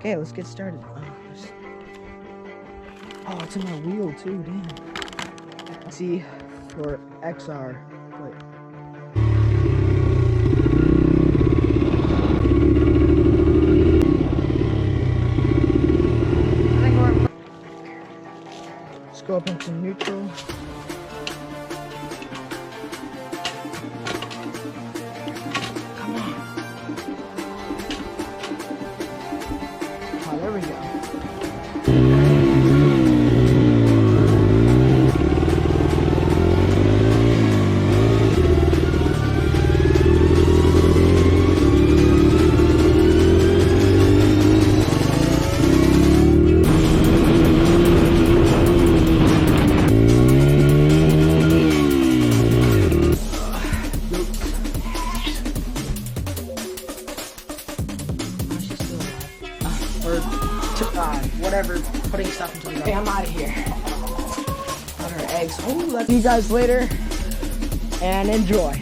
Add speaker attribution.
Speaker 1: Okay, let's get started. Oh, it's in my wheel too, damn. C for XR. Wait. Let's go up into neutral. Come on. Oh, there we go. Whatever, putting stuff into the okay, I'm out of here. Got our eggs. Oh, let's see you guys later and enjoy.